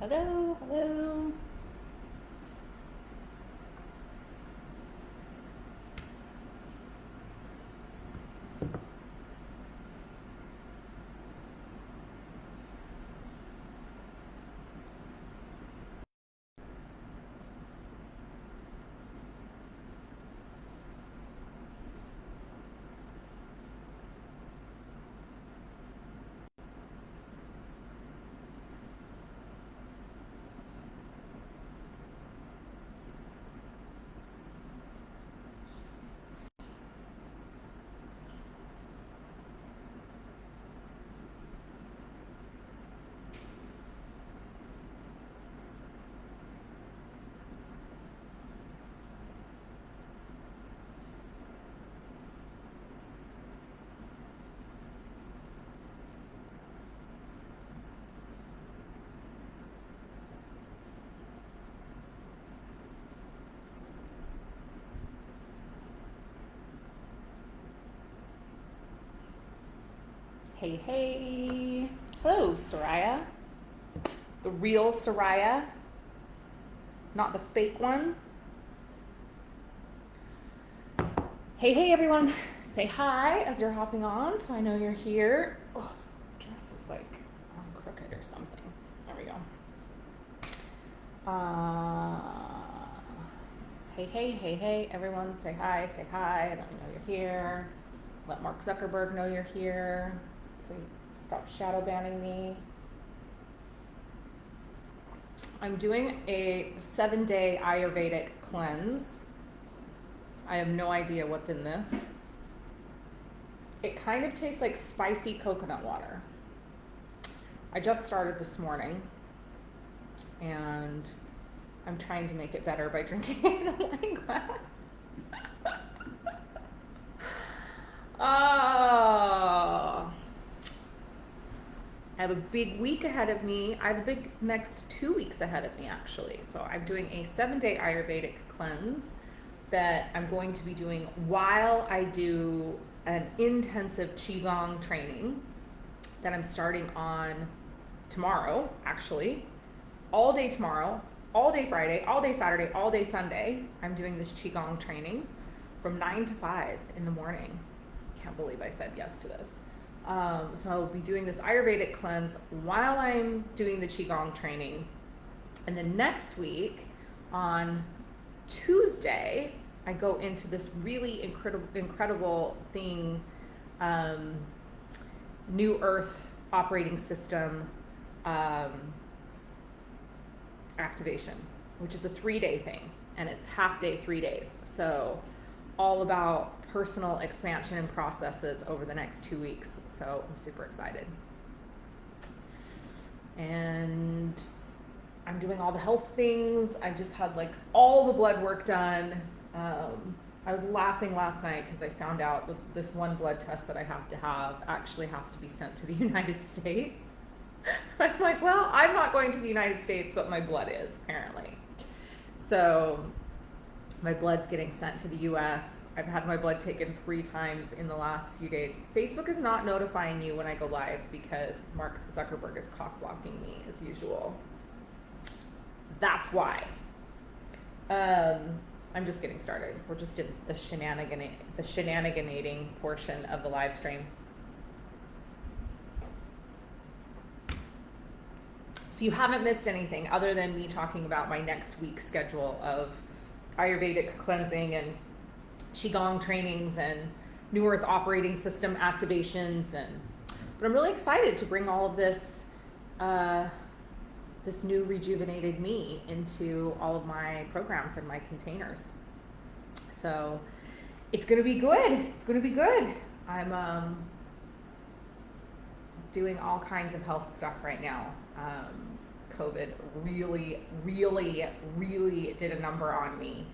Hello, hello. Hey, hey. Hello, Soraya. The real Soraya, not the fake one. Hey, hey, everyone. Say hi as you're hopping on so I know you're here. Oh, dress is like on crooked or something. There we go. Hey, hey, hey, hey, everyone. Say hi, say hi. Let me know you're here. Let Mark Zuckerberg know you're here. So you stop shadow banning me. I'm doing a 7-day Ayurvedic cleanse. I have no idea what's in this. It kind of tastes like spicy coconut water. I just started this morning and I'm trying to make it better by drinking it in a wine glass. Oh. I have a big week ahead of me. I have a big next 2 weeks ahead of me, actually. So I'm doing a 7-day Ayurvedic cleanse that I'm going to be doing while I do an intensive Qigong training that I'm starting on tomorrow, actually. All day tomorrow, all day Friday, all day Saturday, all day Sunday. I'm doing this Qigong training from 9 to 5 in the morning. Can't believe I said yes to this. So I'll be doing this Ayurvedic cleanse while I'm doing the Qigong training. And then next week on Tuesday, I go into this really incredible thing, New Earth operating system activation, which is a 3-day thing, and it's half day, 3 days. So all about personal expansion and processes over the next 2 weeks. So I'm super excited. And I'm doing all the health things. I just had like all the blood work done. I was laughing last night because I found out that this one blood test that I have to have actually has to be sent to the United States. I'm like, well, I'm not going to the United States, but my blood is, apparently. So my blood's getting sent to the US. I've had my blood taken 3 times in the last few days. Facebook is not notifying you when I go live because Mark Zuckerberg is cock blocking me as usual. That's why. I'm just getting started. We're just in the shenaniganating portion of the live stream. So you haven't missed anything other than me talking about my next week's schedule of Ayurvedic cleansing and Qigong trainings and New Earth operating system activations. But I'm really excited to bring all of this this new rejuvenated me into all of my programs and my containers. So it's gonna be good. It's gonna be good. I'm doing all kinds of health stuff right now. COVID really did a number on me.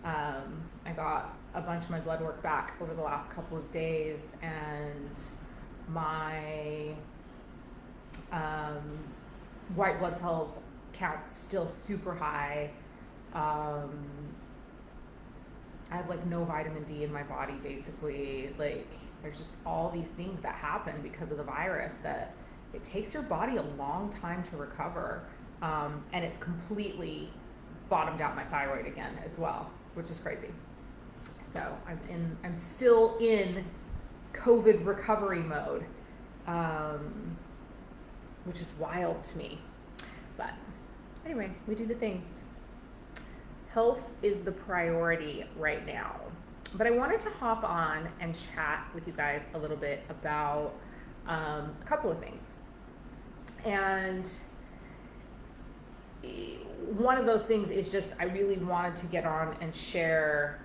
I got a bunch of my blood work back over the last couple of days, and my white blood cells count's still super high. I have like no vitamin D in my body, basically. Like there's just all these things that happen because of the virus that it takes your body a long time to recover. And it's completely bottomed out my thyroid again as well, which is crazy. So I'm still in COVID recovery mode, which is wild to me. But anyway, we do the things. Health is the priority right now. But I wanted to hop on and chat with you guys a little bit about a couple of things. And one of those things is just I really wanted to get on and share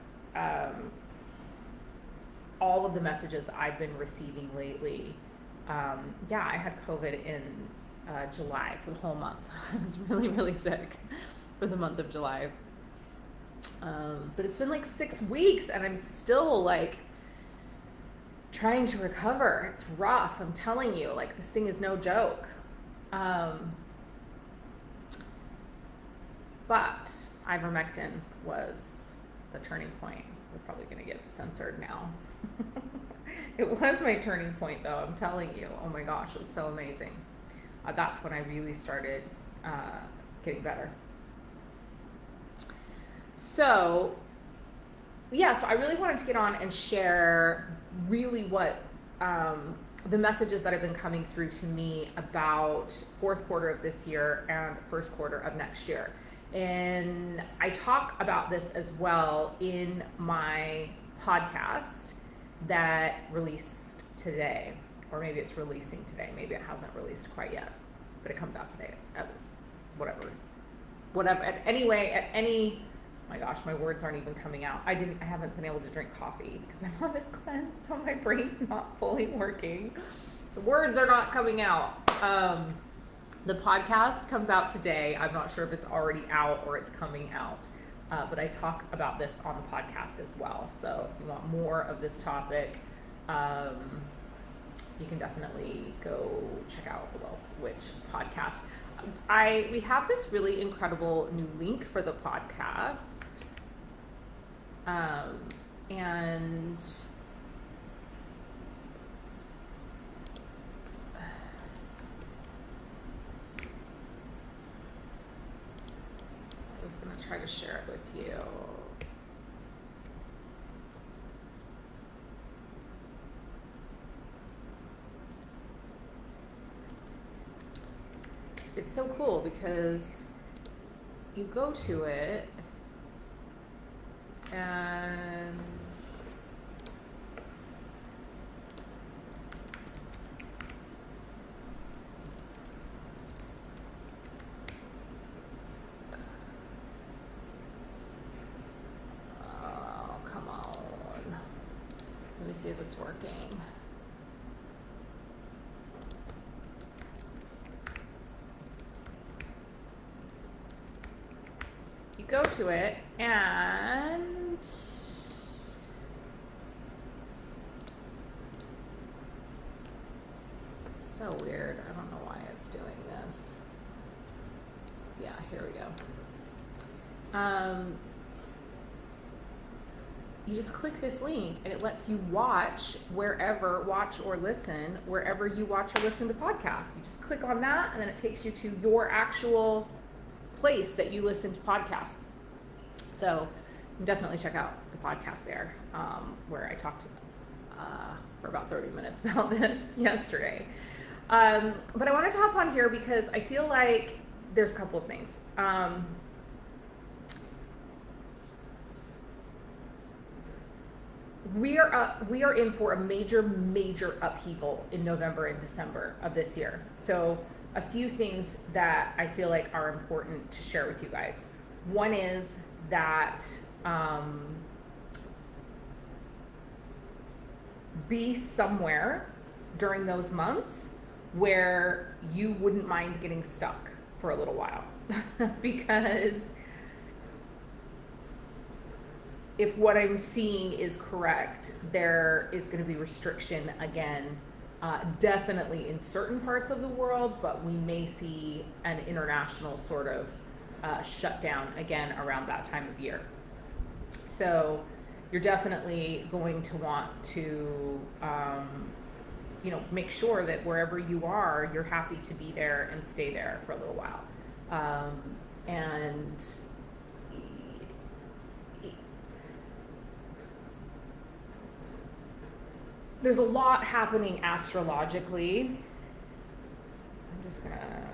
all of the messages that I've been receiving lately. Yeah, I had COVID in July for the whole month. I was really, really sick for the month of July. But it's been like 6 weeks and I'm still like trying to recover. It's rough. I'm telling you, like this thing is no joke. But ivermectin was the turning point. We're probably going to get censored now. It was my turning point though, I'm telling you. Oh my gosh, it was so amazing. That's when I really started getting better. So, yeah, so I really wanted to get on and share really what the messages that have been coming through to me about fourth quarter of this year and first quarter of next year. And I talk about this as well in my podcast that released today, or maybe it's releasing today. Maybe it hasn't released quite yet, but it comes out today at whatever. My gosh, my words aren't even coming out. I haven't been able to drink coffee because I'm on this cleanse, so my brain's not fully working. The words are not coming out. The podcast comes out today. I'm not sure if it's already out or it's coming out, but I talk about this on the podcast as well. So if you want more of this topic, you can definitely go check out the Wealth Witch podcast. We have this really incredible new link for the podcast. And I was going to try to share it with you. It's so cool because you go to it and oh, come on. Let me see if it's working. Go to it and so weird. I don't know why it's doing this. Yeah, here we go. You just click this link and it lets you watch or listen wherever you watch or listen to podcasts. You just click on that and then it takes you to your actual place that you listen to podcasts. So definitely check out the podcast there, where I talked for about 30 minutes about this yesterday. But I wanted to hop on here because I feel like there's a couple of things. We are in for a major upheaval in November and December of this year. So a few things that I feel like are important to share with you guys. One is that be somewhere during those months where you wouldn't mind getting stuck for a little while. Because if what I'm seeing is correct, there is going to be restriction again. Definitely in certain parts of the world, but we may see an international sort of shutdown again around that time of year. So you're definitely going to want to, make sure that wherever you are, you're happy to be there and stay there for a little while. And there's a lot happening astrologically. I'm just gonna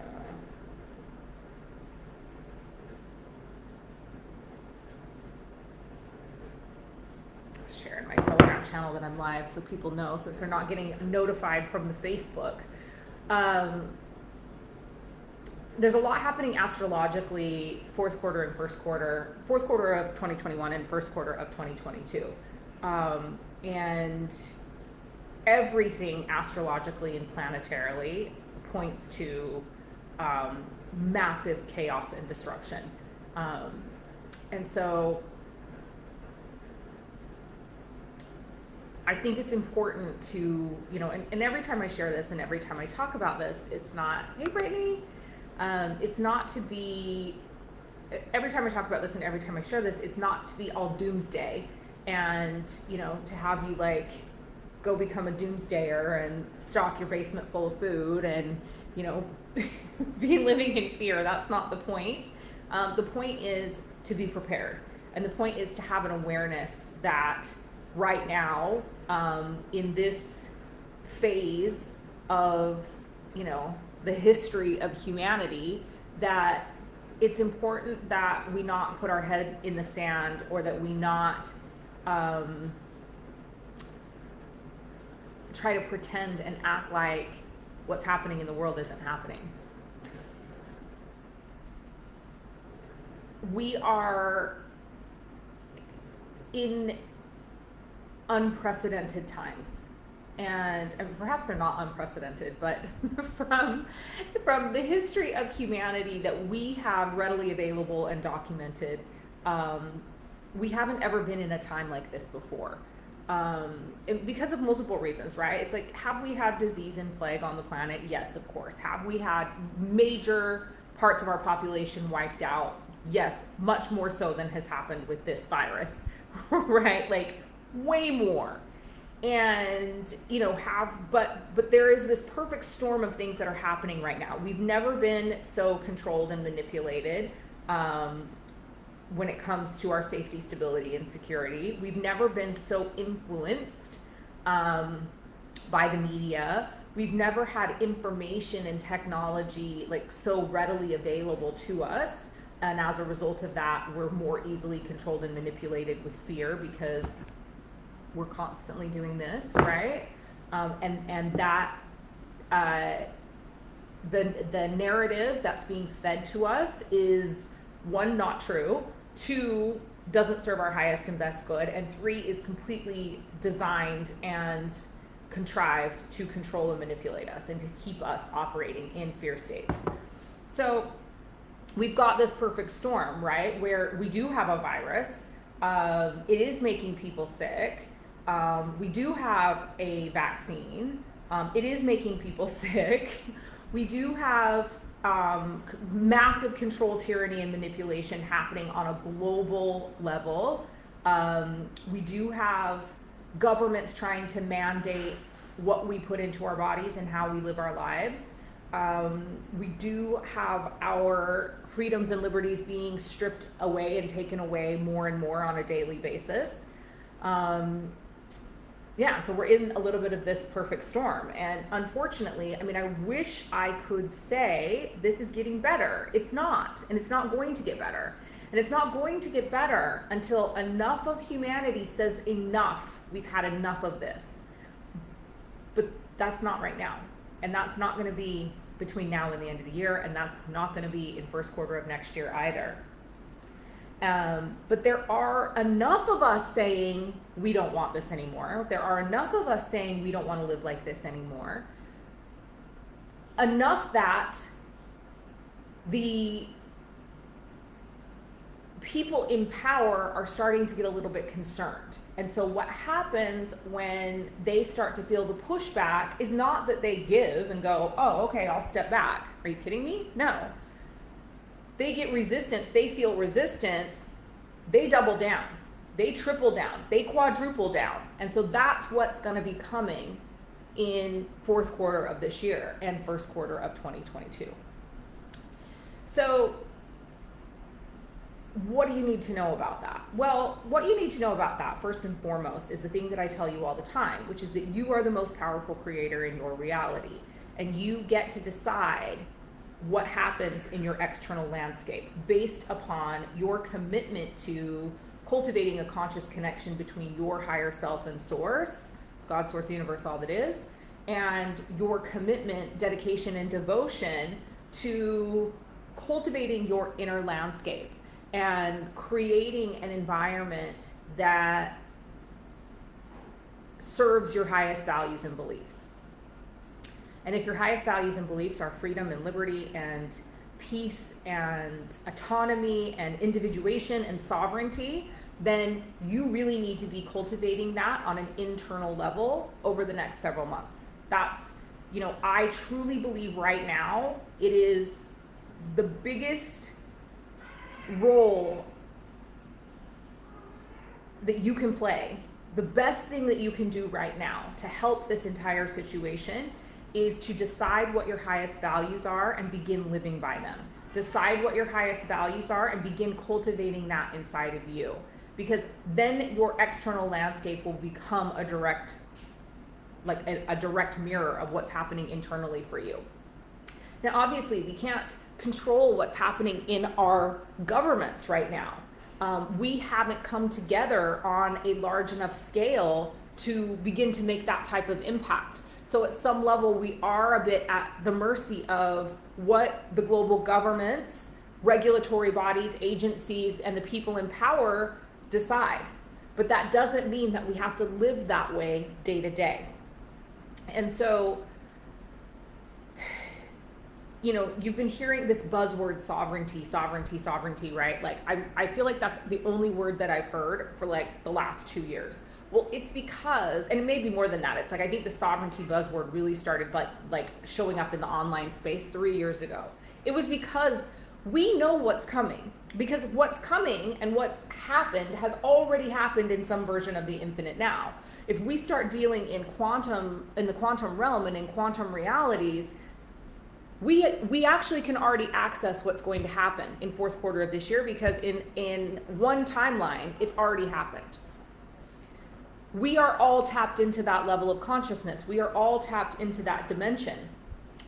share in my Telegram channel that I'm live so people know, since they're not getting notified from the Facebook. There's a lot happening astrologically, fourth quarter and fourth quarter of 2021 and first quarter of 2022. And everything astrologically and planetarily points to massive chaos and disruption. And so I think it's important to, and every time I share this and every time I talk about this, it's not, hey Brittany, it's not to be, every time I talk about this and every time I share this, it's not to be all doomsday and, to have you like go become a doomsdayer and stock your basement full of food and, be living in fear. That's not the point. The point is to be prepared. And the point is to have an awareness that right now, in this phase of, the history of humanity, that it's important that we not put our head in the sand, or that we not try to pretend and act like what's happening in the world isn't happening. We are in unprecedented times. And perhaps they're not unprecedented, but from the history of humanity that we have readily available and documented, we haven't ever been in a time like this before. Because of multiple reasons, right? It's like, have we had disease and plague on the planet? Yes, of course. Have we had major parts of our population wiped out? Yes, much more so than has happened with this virus, right? Like way more. And, but there is this perfect storm of things that are happening right now. We've never been so controlled and manipulated when it comes to our safety, stability, and security. We've never been so influenced by the media. We've never had information and technology like so readily available to us. And as a result of that, we're more easily controlled and manipulated with fear because we're constantly doing this, right? And that the narrative that's being fed to us is, one, not true, two, doesn't serve our highest and best good, and three, is completely designed and contrived to control and manipulate us and to keep us operating in fear states. So we've got this perfect storm, right? Where we do have a virus. It is making people sick. We do have a vaccine. It is making people sick. We do have massive control, tyranny, and manipulation happening on a global level. We do have governments trying to mandate what we put into our bodies and how we live our lives. We do have our freedoms and liberties being stripped away and taken away more and more on a daily basis. So we're in a little bit of this perfect storm. And unfortunately, I wish I could say this is getting better. It's not, and it's not going to get better. And it's not going to get better until enough of humanity says enough. We've had enough of this. But that's not right now. And that's not going to be between now and the end of the year. And that's not going to be in first quarter of next year either. But there are enough of us saying we don't want this anymore. There are enough of us saying we don't want to live like this anymore. Enough that the people in power are starting to get a little bit concerned. And so what happens when they start to feel the pushback is not that they give and go, oh, okay, I'll step back. Are you kidding me? No. They get resistance, they feel resistance, they double down, they triple down, they quadruple down. And so that's what's going to be coming in fourth quarter of this year and first quarter of 2022. So what do you need to know about that? Well, what you need to know about that, first and foremost, is the thing that I tell you all the time, which is that you are the most powerful creator in your reality. And you get to decide what happens in your external landscape based upon your commitment to cultivating a conscious connection between your higher self and source, God, source, universe, all that is, and your commitment, dedication, and devotion to cultivating your inner landscape and creating an environment that serves your highest values and beliefs. And if your highest values and beliefs are freedom and liberty and peace and autonomy and individuation and sovereignty, then you really need to be cultivating that on an internal level over the next several months. That's, I truly believe right now it is the biggest role that you can play. The best thing that you can do right now to help this entire situation is to decide what your highest values are and begin living by them. Decide what your highest values are and begin cultivating that inside of you. Because then your external landscape will become a direct mirror of what's happening internally for you. Now, obviously, we can't control what's happening in our governments right now. We haven't come together on a large enough scale to begin to make that type of impact. So at some level, we are a bit at the mercy of what the global governments, regulatory bodies, agencies, and the people in power decide. But that doesn't mean that we have to live that way day to day. And so, you've been hearing this buzzword sovereignty, right? Like, I feel like that's the only word that I've heard for like the last 2 years. Well, it's because, and it may be more than that. It's like, I think the sovereignty buzzword really started like showing up in the online space 3 years ago. It was because we know what's coming. Because what's coming and what's happened has already happened in some version of the infinite now. If we start dealing in the quantum realm and in quantum realities, we actually can already access what's going to happen in fourth quarter of this year, because in one timeline, it's already happened. We are all tapped into that level of consciousness. We are all tapped into that dimension.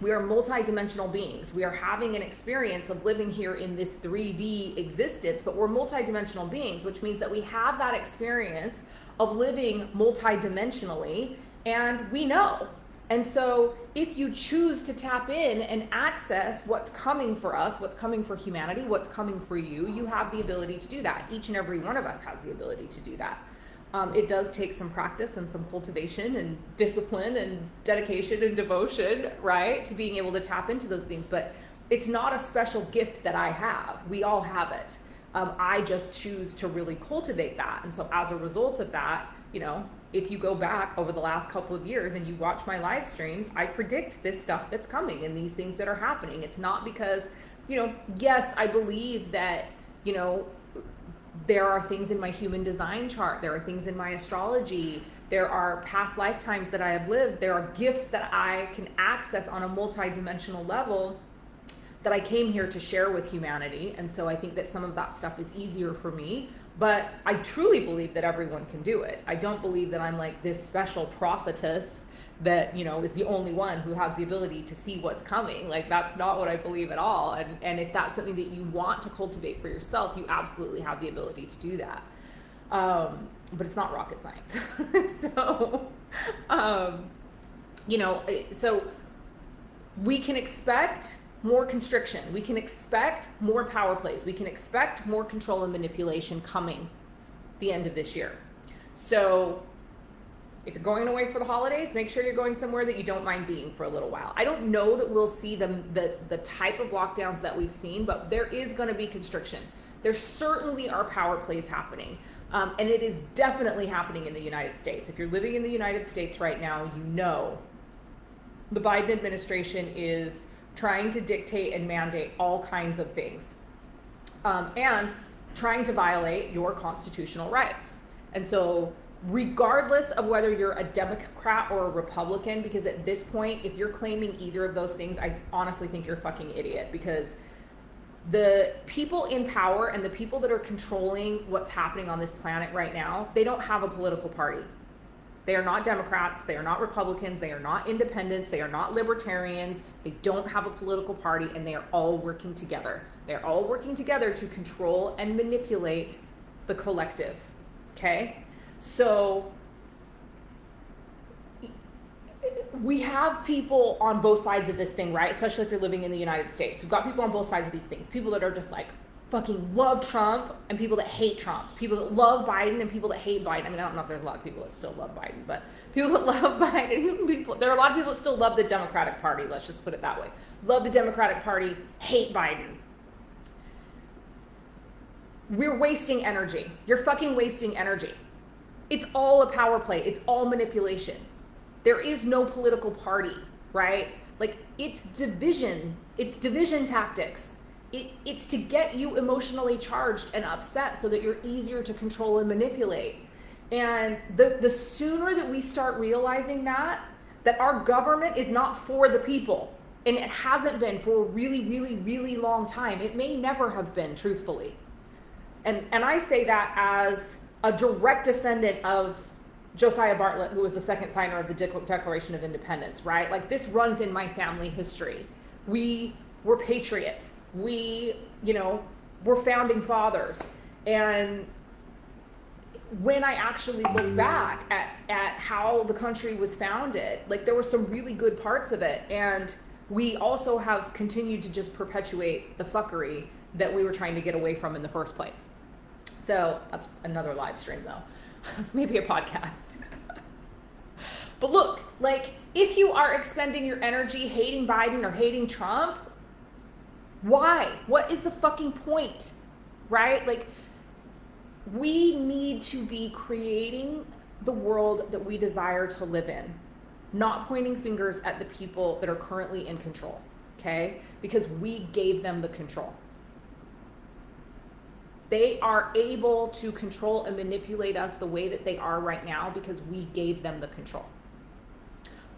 We are multidimensional beings. We are having an experience of living here in this 3D existence, but we're multidimensional beings, which means that we have that experience of living multidimensionally, and we know. And so if you choose to tap in and access what's coming for us, what's coming for humanity, what's coming for you, you have the ability to do that. Each and every one of us has the ability to do that. It does take some practice and some cultivation and discipline and dedication and devotion, right, to being able to tap into those things. But it's not a special gift that I have. We all have it. I just choose to really cultivate that. And so as a result of that, if you go back over the last couple of years and you watch my live streams, I predict this stuff that's coming and these things that are happening. It's not because, yes, I believe that, there are things in my human design chart. There are things in my astrology. There are past lifetimes that I have lived. There are gifts that I can access on a multidimensional level that I came here to share with humanity. And so I think that some of that stuff is easier for me. But I truly believe that everyone can do it. I don't believe that I'm like this special prophetess that, is the only one who has the ability to see what's coming. Like, that's not what I believe at all. And if that's something that you want to cultivate for yourself, you absolutely have the ability to do that. But it's not rocket science. So we can expect more constriction. We can expect more power plays. We can expect more control and manipulation coming the end of this year. So if you're going away for the holidays, make sure you're going somewhere that you don't mind being for a little while. I don't know that we'll see the type of lockdowns that we've seen, but there is going to be constriction. There certainly are power plays happening. And it is definitely happening in the United States. If you're living in the United States right now, the Biden administration is trying to dictate and mandate all kinds of things, and trying to violate your constitutional rights. And so regardless of whether you're a Democrat or a Republican, because at this point, if you're claiming either of those things, I honestly think you're a fucking idiot, because The people in power and the people that are controlling what's happening on this planet right now, they don't have a political party. They are not Democrats, they are not Republicans, they are not independents, they are not libertarians, they don't have a political party, and they are all working together. They're all working together to control and manipulate the collective, okay? So we have people on both sides of this thing, right? Especially if you're living in the United States. We've got people on both sides of these things. People that are just like fucking love Trump and people that hate Trump. People that love Biden and people that hate Biden. I mean, I don't know if there's a lot of people that still love Biden, but people that love Biden, there are a lot of people that still love the Democratic Party. Let's just put it that way. Love the Democratic Party, hate Biden. We're wasting energy. You're fucking wasting energy. It's all a power play. It's all manipulation. There is no political party, right? Like, it's division. It's division tactics. It's to get you emotionally charged and upset so that you're easier to control and manipulate. And the sooner that we start realizing that our government is not for the people, and it hasn't been for a really, really, really long time. It may never have been, truthfully. And I say that as a direct descendant of Josiah Bartlett, who was the second signer of the Declaration of Independence, right? Like, this runs in my family history. We were patriots. We, were founding fathers. And when I actually look back at how the country was founded, like, there were some really good parts of it. And we also have continued to just perpetuate the fuckery that we were trying to get away from in the first place. So that's another live stream, though. Maybe a podcast. But look, like, if you are expending your energy hating Biden or hating Trump, why? What is the fucking point, right? Like, we need to be creating the world that we desire to live in, not pointing fingers at the people that are currently in control, okay? Because we gave them the control. They are able to control and manipulate us the way that they are right now because we gave them the control.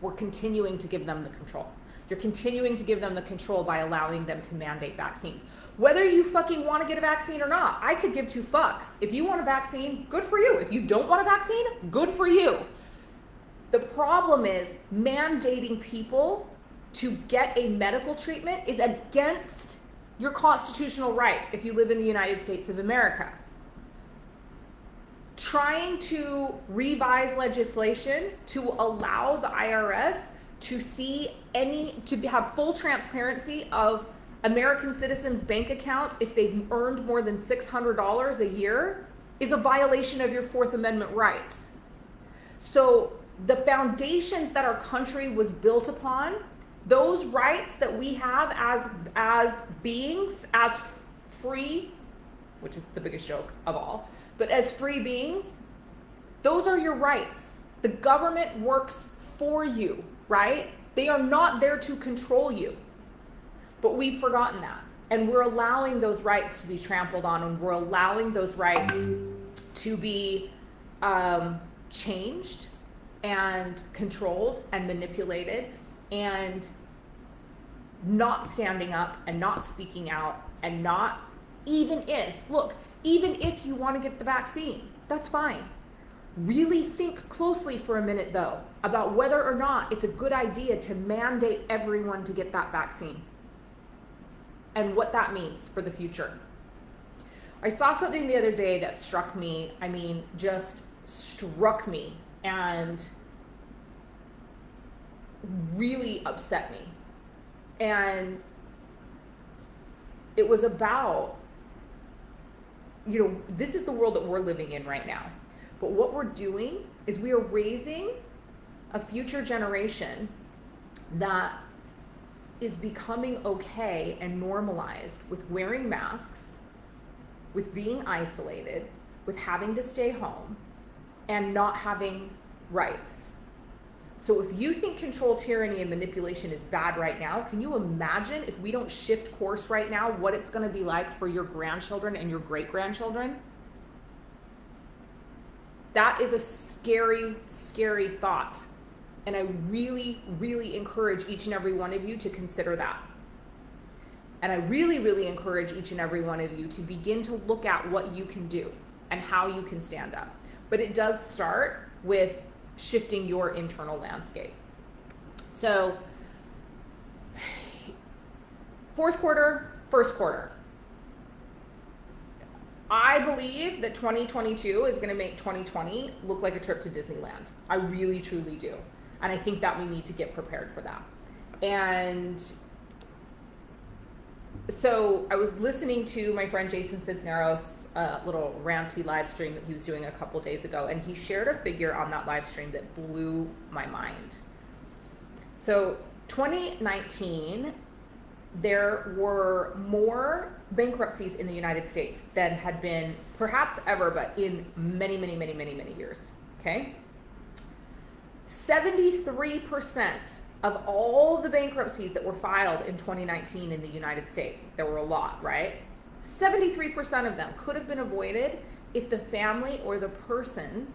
We're continuing to give them the control. You're continuing to give them the control by allowing them to mandate vaccines. Whether you fucking want to get a vaccine or not, I could give two fucks. If you want a vaccine, good for you. If you don't want a vaccine, good for you. The problem is mandating people to get a medical treatment is against your constitutional rights if you live in the United States of America. Trying to revise legislation to allow the IRS to have full transparency of American citizens' bank accounts if they've earned more than $600 a year is a violation of your Fourth Amendment rights. So the foundations that our country was built upon, those rights that we have as beings, as free, which is the biggest joke of all, but as free beings, those are your rights. The government works for you, right? They are not there to control you. But we've forgotten that. And we're allowing those rights to be trampled on, and we're allowing those rights to be changed and controlled and manipulated, and not standing up and not speaking out, and not, even if you want to get the vaccine, that's fine. Really think closely for a minute, though, about whether or not it's a good idea to mandate everyone to get that vaccine and what that means for the future. I saw something the other day that struck me, just struck me and really upset me. And it was about, this is the world that we're living in right now. But what we're doing is we are raising a future generation that is becoming okay and normalized with wearing masks, with being isolated, with having to stay home, and not having rights. So if you think control, tyranny, and manipulation is bad right now, can you imagine if we don't shift course right now, what it's going to be like for your grandchildren and your great-grandchildren? That is a scary, scary thought. And I really, really encourage each and every one of you to consider that. And I really, really encourage each and every one of you to begin to look at what you can do and how you can stand up. But it does start with shifting your internal landscape. So, fourth quarter, first quarter. I believe that 2022 is going to make 2020 look like a trip to Disneyland. I really, truly do. And I think that we need to get prepared for that. And so I was listening to my friend Jason Cisneros' little ranty live stream that he was doing a couple days ago, and he shared a figure on that live stream that blew my mind. So 2019, there were more bankruptcies in the United States than had been perhaps ever, but in many, many, many, many, many years, okay? 73% of all the bankruptcies that were filed in 2019 in the United States, there were a lot, right? 73% of them could have been avoided if the family or the person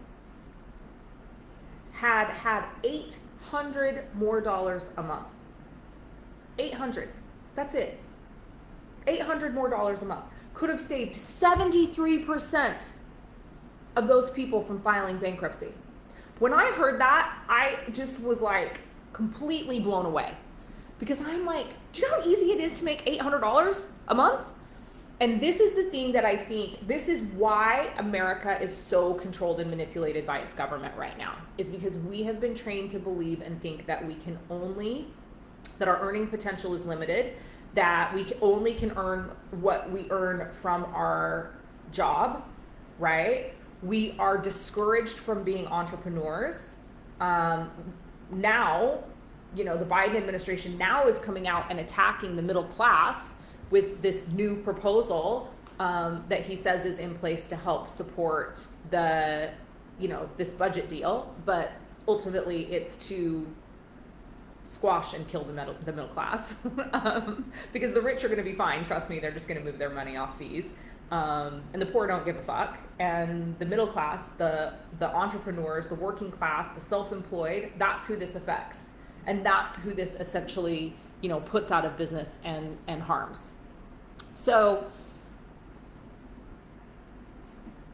had $800 more a month. 800, that's it. $800 more a month could have saved 73% of those people from filing bankruptcy. When I heard that, I just was like completely blown away, because I'm like, do you know how easy it is to make $800 a month? And this is the thing that I think, this is why America is so controlled and manipulated by its government right now, is because we have been trained to believe and think that we can only, that our earning potential is limited, that we only can earn what we earn from our job, right? We are discouraged from being entrepreneurs. Now, you know, the Biden administration now is coming out and attacking the middle class with this new proposal that he says is in place to help support the, you know, this budget deal. But ultimately it's to squash and kill the middle class because the rich are going to be fine. Trust me, they're just going to move their money off seas. And the poor don't give a fuck. And the middle class, the entrepreneurs, the working class, the self-employed, that's who this affects. And that's who this essentially, you know, puts out of business and harms. So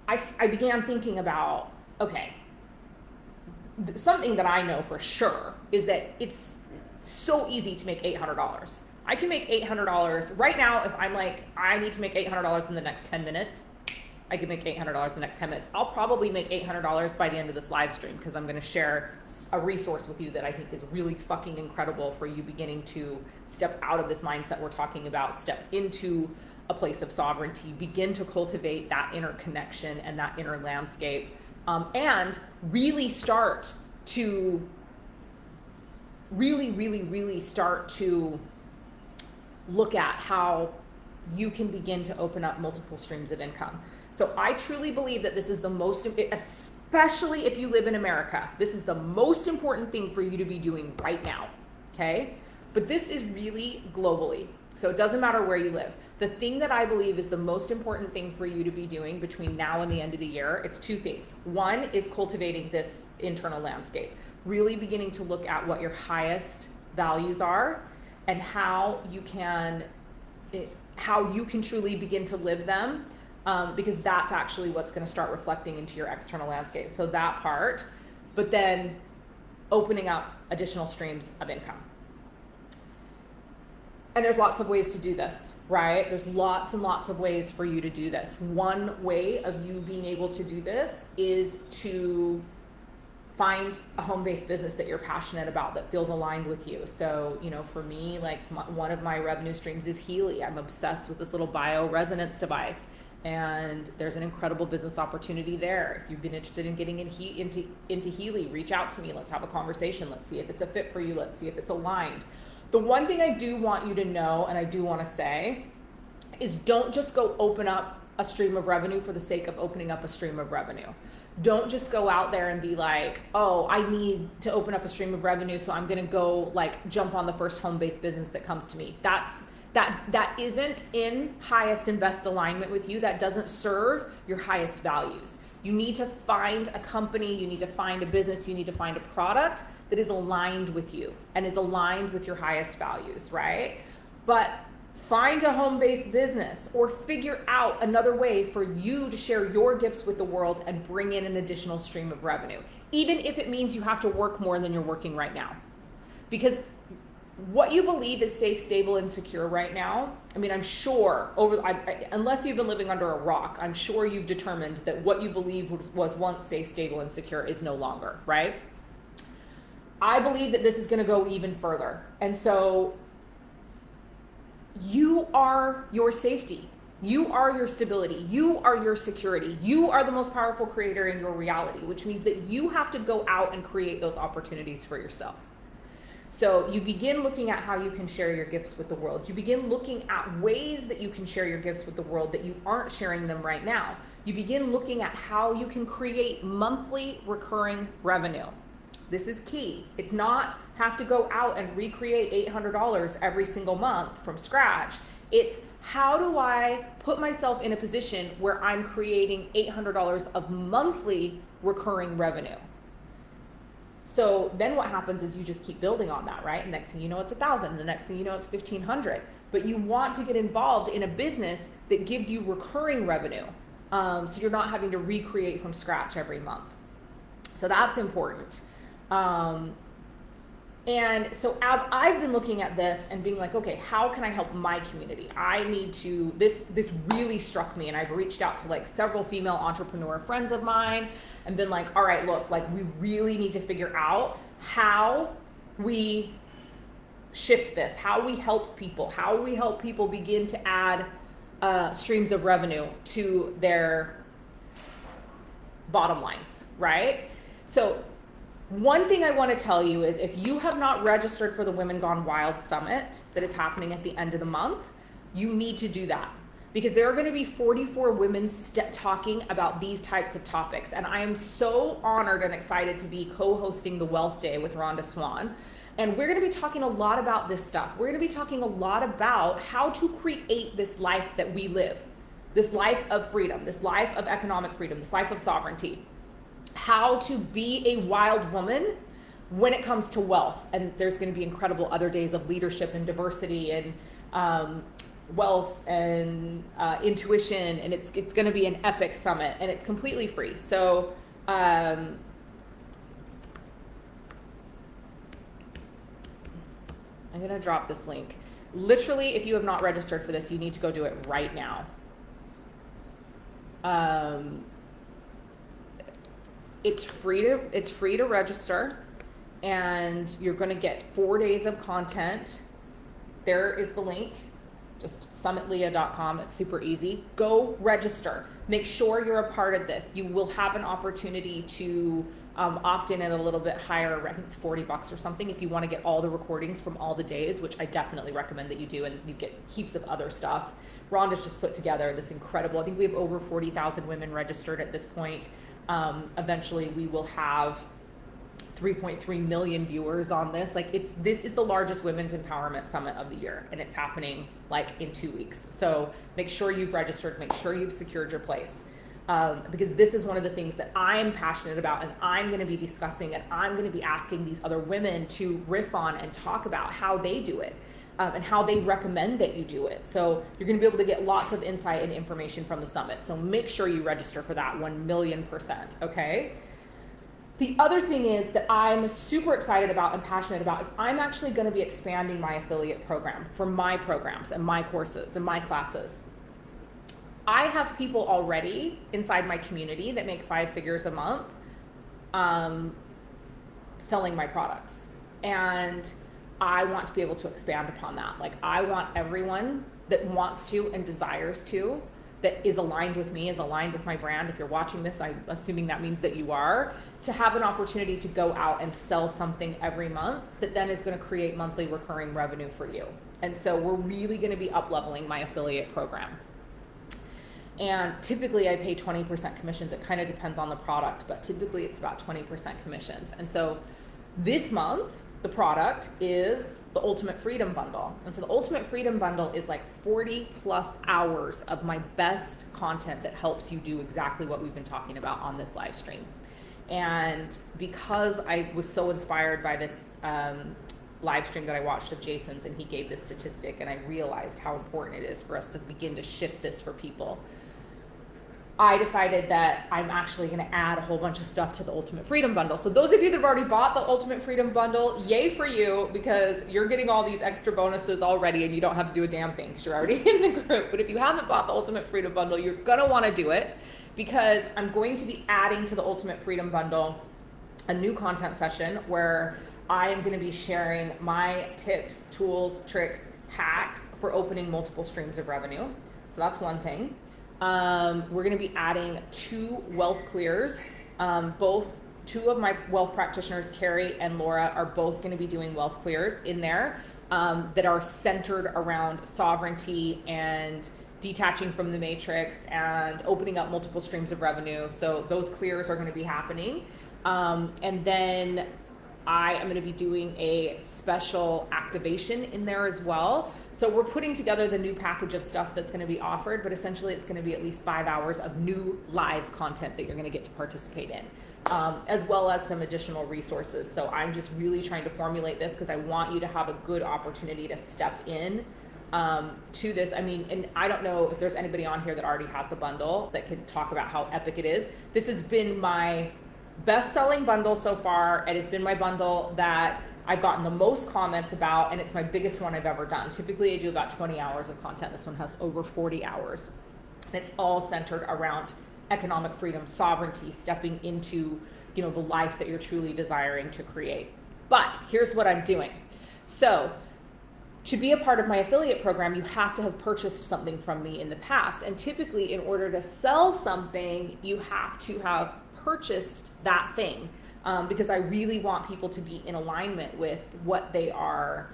I began thinking about, okay, something that I know for sure is that it's so easy to make $800. I can make $800 right now. If I'm like, I need to make $800 in the next 10 minutes, I can make $800 in the next 10 minutes. I'll probably make $800 by the end of this live stream, because I'm going to share a resource with you that I think is really fucking incredible for you beginning to step out of this mindset we're talking about, step into a place of sovereignty, begin to cultivate that inner connection and that inner landscape, and really start to really start to look at how you can begin to open up multiple streams of income. So I truly believe that this is the most, especially if you live in America, this is the most important thing for you to be doing right now, okay? But this is really globally, so it doesn't matter where you live. The thing that I believe is the most important thing for you to be doing between now and the end of the year, it's two things. One is cultivating this internal landscape, really beginning to look at what your highest values are and how you can truly begin to live them, because that's actually what's going to start reflecting into your external landscape. So that part, but then opening up additional streams of income. And there's lots of ways to do this, right? There's lots and lots of ways for you to do this. One way of you being able to do this is to find a home-based business that you're passionate about, that feels aligned with you. So, you know, for me, like one of my revenue streams is Healy. I'm obsessed with this little bioresonance device, and there's an incredible business opportunity there. If you've been interested in getting into Healy, reach out to me. Let's have a conversation. Let's see if it's a fit for you. Let's see if it's aligned. The one thing I do want you to know, and I do want to say, is don't just go open up a stream of revenue for the sake of opening up a stream of revenue. Don't just go out there and be like, oh, I need to open up a stream of revenue, so I'm going to go like jump on the first home-based business that comes to me. That isn't in highest and best alignment with you. That doesn't serve your highest values. You need to find a company, you need to find a business, you need to find a product that is aligned with you and is aligned with your highest values, right? But find a home-based business, or figure out another way for you to share your gifts with the world and bring in an additional stream of revenue, even if it means you have to work more than you're working right now. Because what you believe is safe, stable, and secure right now, I mean, I'm sure, unless you've been living under a rock, I'm sure you've determined that what you believe was once safe, stable, and secure is no longer, right? I believe that this is going to go even further. And so you are your safety. You are your stability. You are your security. You are the most powerful creator in your reality, which means that you have to go out and create those opportunities for yourself. So you begin looking at how you can share your gifts with the world. You begin looking at ways that you can share your gifts with the world that you aren't sharing them right now. You begin looking at how you can create monthly recurring revenue. This is key. It's not have to go out and recreate $800 every single month from scratch. It's how do I put myself in a position where I'm creating $800 of monthly recurring revenue? So then what happens is you just keep building on that, right? And next thing you know, it's 1,000. The next thing you know, it's 1,500. But you want to get involved in a business that gives you recurring revenue. So you're not having to recreate from scratch every month. So that's important. And so as I've been looking at this and being like, okay, how can I help my community? I need to, this really struck me, and I've reached out to like several female entrepreneur friends of mine and been like, all right, look, like we really need to figure out how we shift this, how we help people begin to add streams of revenue to their bottom lines, right? So one thing I want to tell you is if you have not registered for the Women Gone Wild Summit that is happening at the end of the month, you need to do that, because there are going to be 44 women talking about these types of topics. And I am so honored and excited to be co-hosting the Wealth Day with Rhonda Swan. And we're going to be talking a lot about this stuff. We're going to be talking a lot about how to create this life that we live, this life of freedom, this life of economic freedom, this life of sovereignty. How to be a wild woman when it comes to wealth. And there's going to be incredible other days of leadership and diversity and wealth and intuition. And it's going to be an epic summit, and it's completely free. So I'm going to drop this link. Literally, if you have not registered for this, you need to go do it right now. It's free to register, and you're going to get 4 days of content. There is the link, just summitleah.com. It's super easy. Go register. Make sure you're a part of this. You will have an opportunity to opt in at a little bit higher. I think it's $40 or something if you want to get all the recordings from all the days, which I definitely recommend that you do, and you get heaps of other stuff. Rhonda's just put together this incredible, I think we have over 40,000 women registered at this point. Eventually we will have 3.3 million viewers on this. Like this is the largest women's empowerment summit of the year, and it's happening like in 2 weeks. So make sure you've registered, make sure you've secured your place. Because this is one of the things that I'm passionate about, and I'm going to be discussing, and I'm going to be asking these other women to riff on and talk about how they do it. And how they recommend that you do it. So you're going to be able to get lots of insight and information from the summit. So make sure you register for that 1,000,000%, okay? The other thing is that I'm super excited about and passionate about is I'm actually going to be expanding my affiliate program for my programs and my courses and my classes. I have people already inside my community that make 5 figures a month selling my products. And I want to be able to expand upon that. Like I want everyone that wants to and desires to, that is aligned with me, is aligned with my brand. If you're watching this, I'm assuming that means that you are, to have an opportunity to go out and sell something every month that then is going to create monthly recurring revenue for you. And so we're really going to be up-leveling my affiliate program. And typically I pay 20% commissions. It kind of depends on the product, but typically it's about 20% commissions. And so this month, the product is the Ultimate Freedom Bundle. And so the Ultimate Freedom Bundle is like 40 plus hours of my best content that helps you do exactly what we've been talking about on this live stream. And because I was so inspired by this live stream that I watched of Jason's, and he gave this statistic, and I realized how important it is for us to begin to shift this for people. I decided that I'm actually going to add a whole bunch of stuff to the Ultimate Freedom Bundle. So those of you that have already bought the Ultimate Freedom Bundle, yay for you, because you're getting all these extra bonuses already and you don't have to do a damn thing because you're already in the group. But if you haven't bought the Ultimate Freedom Bundle, you're going to want to do it, because I'm going to be adding to the Ultimate Freedom Bundle a new content session where I am going to be sharing my tips, tools, tricks, hacks for opening multiple streams of revenue. So that's one thing. We're going to be adding 2 wealth clears. Both 2 of my wealth practitioners, Carrie and Laura, are both going to be doing wealth clears in there that are centered around sovereignty and detaching from the matrix and opening up multiple streams of revenue. So those clears are going to be happening. And then I am going to be doing a special activation in there as well. So we're putting together the new package of stuff that's going to be offered, but essentially it's going to be at least 5 hours of new live content that you're going to get to participate in, as well as some additional resources. So I'm just really trying to formulate this because I want you to have a good opportunity to step in to this. I mean, and I don't know if there's anybody on here that already has the bundle that can talk about how epic it is. This has been my best-selling bundle so far. It has been my bundle that I've gotten the most comments about, and it's my biggest one I've ever done. Typically I do about 20 hours of content. This one has over 40 hours. It's all centered around economic freedom, sovereignty, stepping into, the life that you're truly desiring to create. But here's what I'm doing. So to be a part of my affiliate program, you have to have purchased something from me in the past. And typically in order to sell something, you have to have purchased that thing. Because I really want people to be in alignment with what they are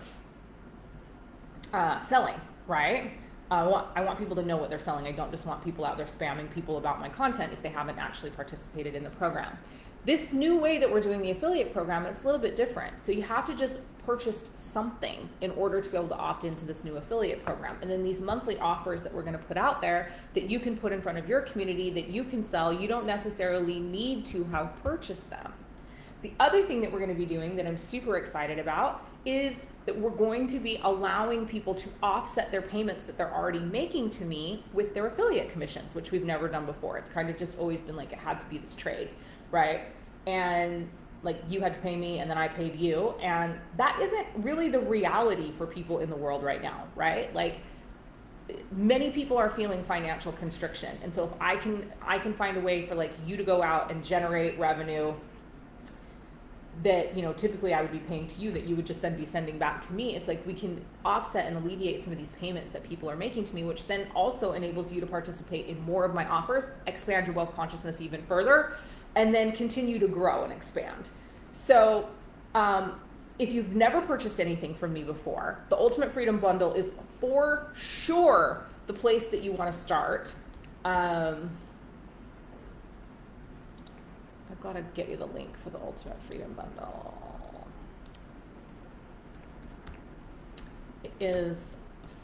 selling, right? I want people to know what they're selling. I don't just want people out there spamming people about my content if they haven't actually participated in the program. This new way that we're doing the affiliate program, it's a little bit different. So you have to just purchase something in order to be able to opt into this new affiliate program. And then these monthly offers that we're going to put out there that you can put in front of your community that you can sell, you don't necessarily need to have purchased them. The other thing that we're going to be doing that I'm super excited about is that we're going to be allowing people to offset their payments that they're already making to me with their affiliate commissions, which we've never done before. It's kind of just always been like it had to be this trade, right? And like you had to pay me and then I paid you. And that isn't really the reality for people in the world right now, right? Like many people are feeling financial constriction. And so if I can find a way for like you to go out and generate revenue that, typically I would be paying to you that you would just then be sending back to me. It's like we can offset and alleviate some of these payments that people are making to me, which then also enables you to participate in more of my offers, expand your wealth consciousness even further, and then continue to grow and expand. So if you've never purchased anything from me before, the Ultimate Freedom Bundle is for sure the place that you want to start. I've got to get you the link for the Ultimate Freedom Bundle. It is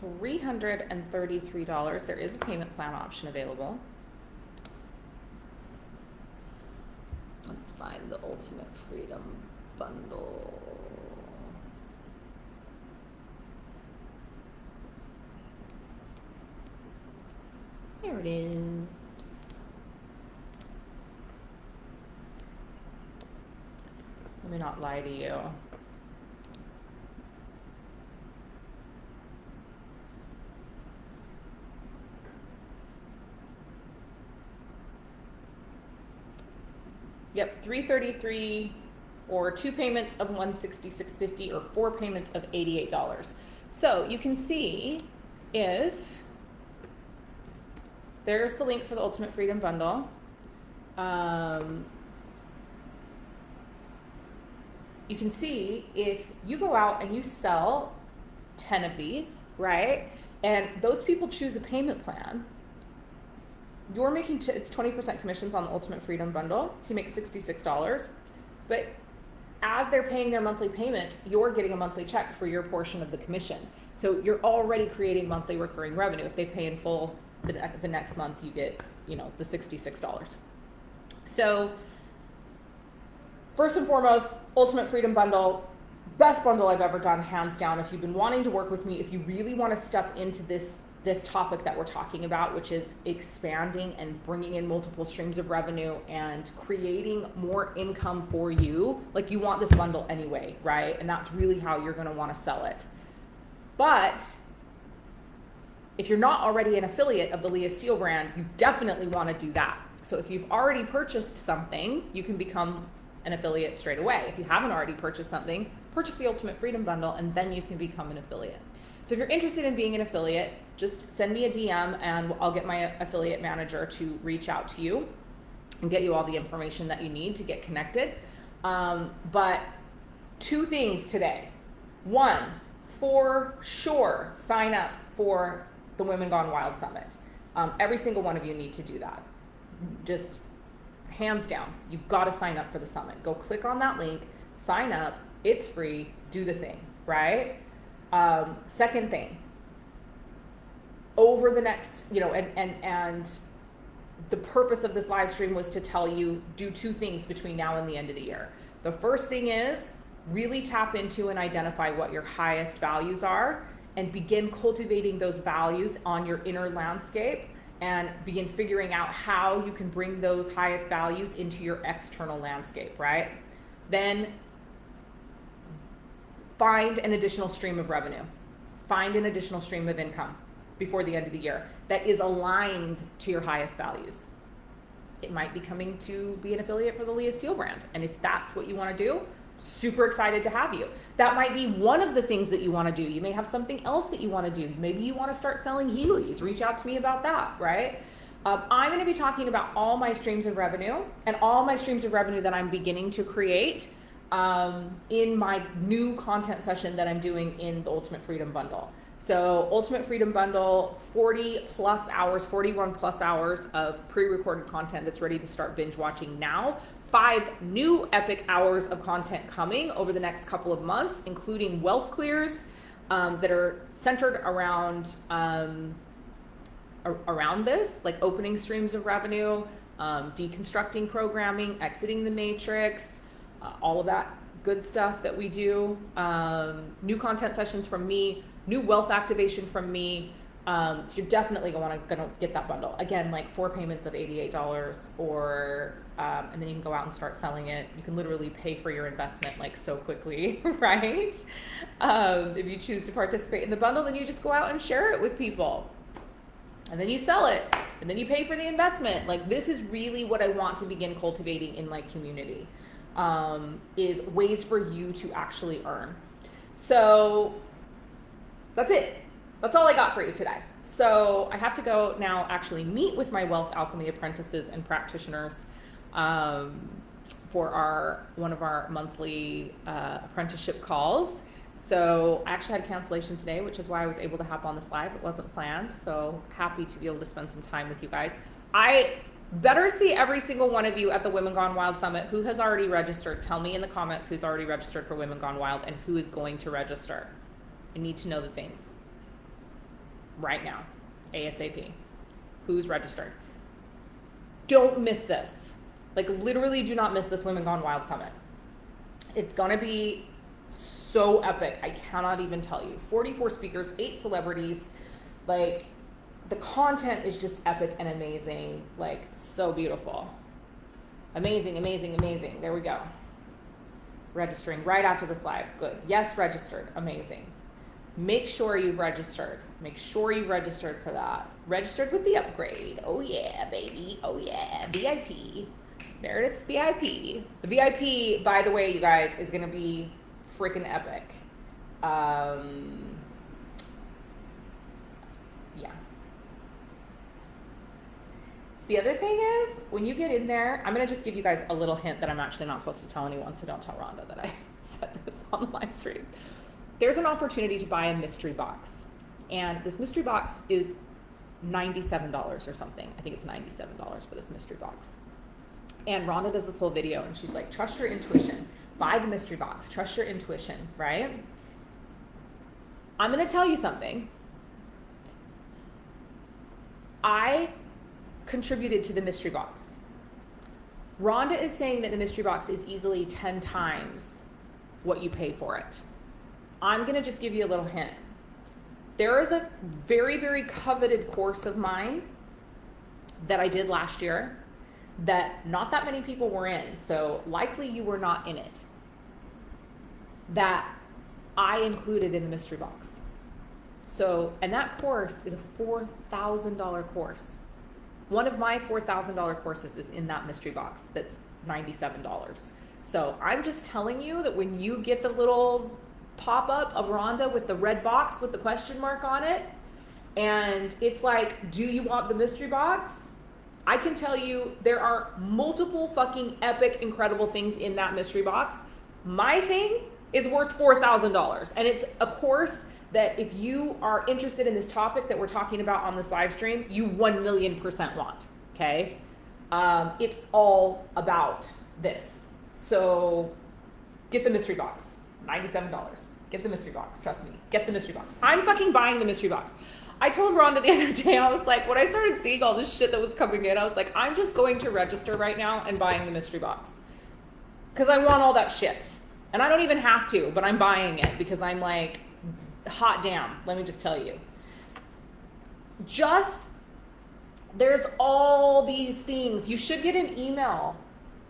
$333. There is a payment plan option available. Let's find the Ultimate Freedom Bundle. Here it is. Let me not lie to you. Yep, $333 or 2 payments of $166.50 or 4 payments of $88. So you can see if there's the link for the Ultimate Freedom Bundle. You can see if you go out and you sell 10 of these, right? And those people choose a payment plan. You're making, it's 20% commissions on the Ultimate Freedom Bundle. So you make $66. But as they're paying their monthly payments, you're getting a monthly check for your portion of the commission. So you're already creating monthly recurring revenue. If they pay in full the next month, you get, the $66. So first and foremost, Ultimate Freedom Bundle, best bundle I've ever done, hands down. If you've been wanting to work with me, if you really want to step into this topic that we're talking about, which is expanding and bringing in multiple streams of revenue and creating more income for you, like you want this bundle anyway, right? And that's really how you're going to want to sell it. But if you're not already an affiliate of the Leah Steele brand, you definitely want to do that. So if you've already purchased something, you can become an affiliate straight away. If you haven't already purchased something, purchase the Ultimate Freedom Bundle and then you can become an affiliate. So if you're interested in being an affiliate, just send me a DM and I'll get my affiliate manager to reach out to you and get you all the information that you need to get connected. But 2 things today. 1, for sure, sign up for the Women Gone Wild Summit. Every single one of you need to do that. Just hands down, you've got to sign up for the summit. Go click on that link, sign up, it's free, do the thing, right? Second thing, over the next, and the purpose of this live stream was to tell you, do 2 things between now and the end of the year. The first thing is really tap into and identify what your highest values are and begin cultivating those values on your inner landscape and begin figuring out how you can bring those highest values into your external landscape, right? Then find an additional stream of revenue. Find an additional stream of income before the end of the year that is aligned to your highest values. It might be coming to be an affiliate for the Leah Steele brand. And if that's what you want to do, super excited to have you. That might be one of the things that you want to do. You may have something else that you want to do. Maybe you want to start selling Heelys. Reach out to me about that, right? I'm going to be talking about all my streams of revenue and all my streams of revenue that I'm beginning to create in my new content session that I'm doing in the Ultimate Freedom Bundle. So Ultimate Freedom Bundle, 41 plus hours of pre-recorded content that's ready to start binge watching now. 5 new epic hours of content coming over the next couple of months, including wealth clears that are centered around this, like opening streams of revenue, deconstructing programming, exiting the matrix, all of that good stuff that we do. New content sessions from me, new wealth activation from me. So you're definitely gonna get that bundle. Again, like 4 payments of $88 or, and then you can go out and start selling it. You can literally pay for your investment like so quickly, right? If you choose to participate in the bundle, then you just go out and share it with people. And then you sell it, and then you pay for the investment. Like this is really what I want to begin cultivating in my community, is ways for you to actually earn. So that's it. That's all I got for you today. So I have to go now actually meet with my Wealth Alchemy apprentices and practitioners for one of our monthly apprenticeship calls. So I actually had a cancellation today, which is why I was able to hop on this live. It wasn't planned. So happy to be able to spend some time with you guys. I better see every single one of you at the Women Gone Wild Summit. Who has already registered? Tell me in the comments who's already registered for Women Gone Wild and who is going to register. I need to know the things right now, ASAP. Who's registered? Don't miss this. Like literally do not miss this Women Gone Wild Summit. It's gonna be so epic. I cannot even tell you. 44 speakers, 8 celebrities. Like the content is just epic and amazing. Like so beautiful. Amazing, amazing, amazing. There we go. Registering right after this live. Good. Yes, registered. Amazing. Make sure you've registered. Make sure you've registered for that. Registered with the upgrade. Oh yeah, baby. Oh yeah. VIP. There it is, VIP. The VIP, by the way, you guys, is going to be freaking epic. Yeah. The other thing is, when you get in there, I'm going to just give you guys a little hint that I'm actually not supposed to tell anyone, so don't tell Rhonda that I said this on the live stream. There's an opportunity to buy a mystery box. And this mystery box is $97 or something. I think it's $97 for this mystery box. And Rhonda does this whole video and she's like, trust your intuition. Buy the mystery box. Trust your intuition, right? I'm going to tell you something. I contributed to the mystery box. Rhonda is saying that the mystery box is easily 10 times what you pay for it. I'm going to just give you a little hint. There is a very, very coveted course of mine that I did last year that not that many people were in, so likely you were not in it, that I included in the mystery box. So, and that course is a $4,000 course. One of my $4,000 courses is in that mystery box that's $97. So I'm just telling you that when you get the little pop-up of Rhonda with the red box with the question mark on it, and it's like, do you want the mystery box? I can tell you there are multiple fucking epic, incredible things in that mystery box. My thing is worth $4,000, and it's a course that if you are interested in this topic that we're talking about on this live stream, you 1,000,000% want, okay? It's all about this. So get the mystery box, $97. Get the mystery box, trust me, get the mystery box. I'm fucking buying the mystery box. I told Rhonda the other day, I was like, when I started seeing all this shit that was coming in, I was like, I'm just going to register right now and buying the mystery box. Because I want all that shit. And I don't even have to, but I'm buying it because I'm like, hot damn, let me just tell you. There's all these things. You should get an email,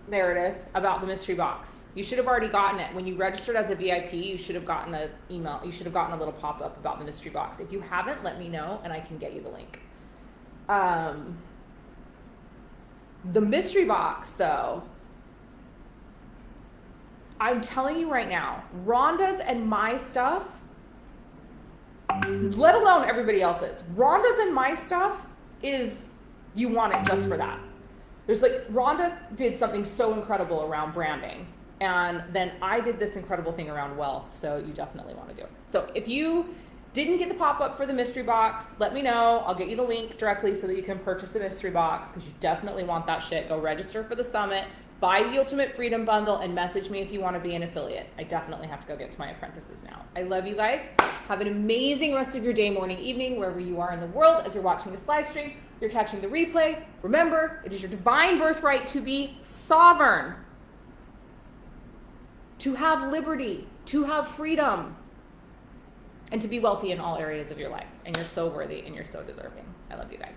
Meredith, about the mystery box. You should have already gotten it. When you registered as a VIP, you should have gotten an email. You should have gotten a little pop-up about the mystery box. If you haven't, let me know and I can get you the link. The mystery box, though, I'm telling you right now, Rhonda's and my stuff, let alone everybody else's, Rhonda's and my stuff is, you want it just for that. There's like, Rhonda did something so incredible around branding, and then I did this incredible thing around wealth, so you definitely want to do it. So if you didn't get the pop-up for the mystery box, let me know. I'll get you the link directly so that you can purchase the mystery box, because you definitely want that shit. Go register for the summit, buy the Ultimate Freedom Bundle, and message me if you want to be an affiliate. I definitely have to go get to my apprentices now. I love you guys. Have an amazing rest of your day, morning, evening, wherever you are in the world as you're watching this live stream. You're catching the replay. Remember, it is your divine birthright to be sovereign, to have liberty, to have freedom, and to be wealthy in all areas of your life. And you're so worthy and you're so deserving. I love you guys.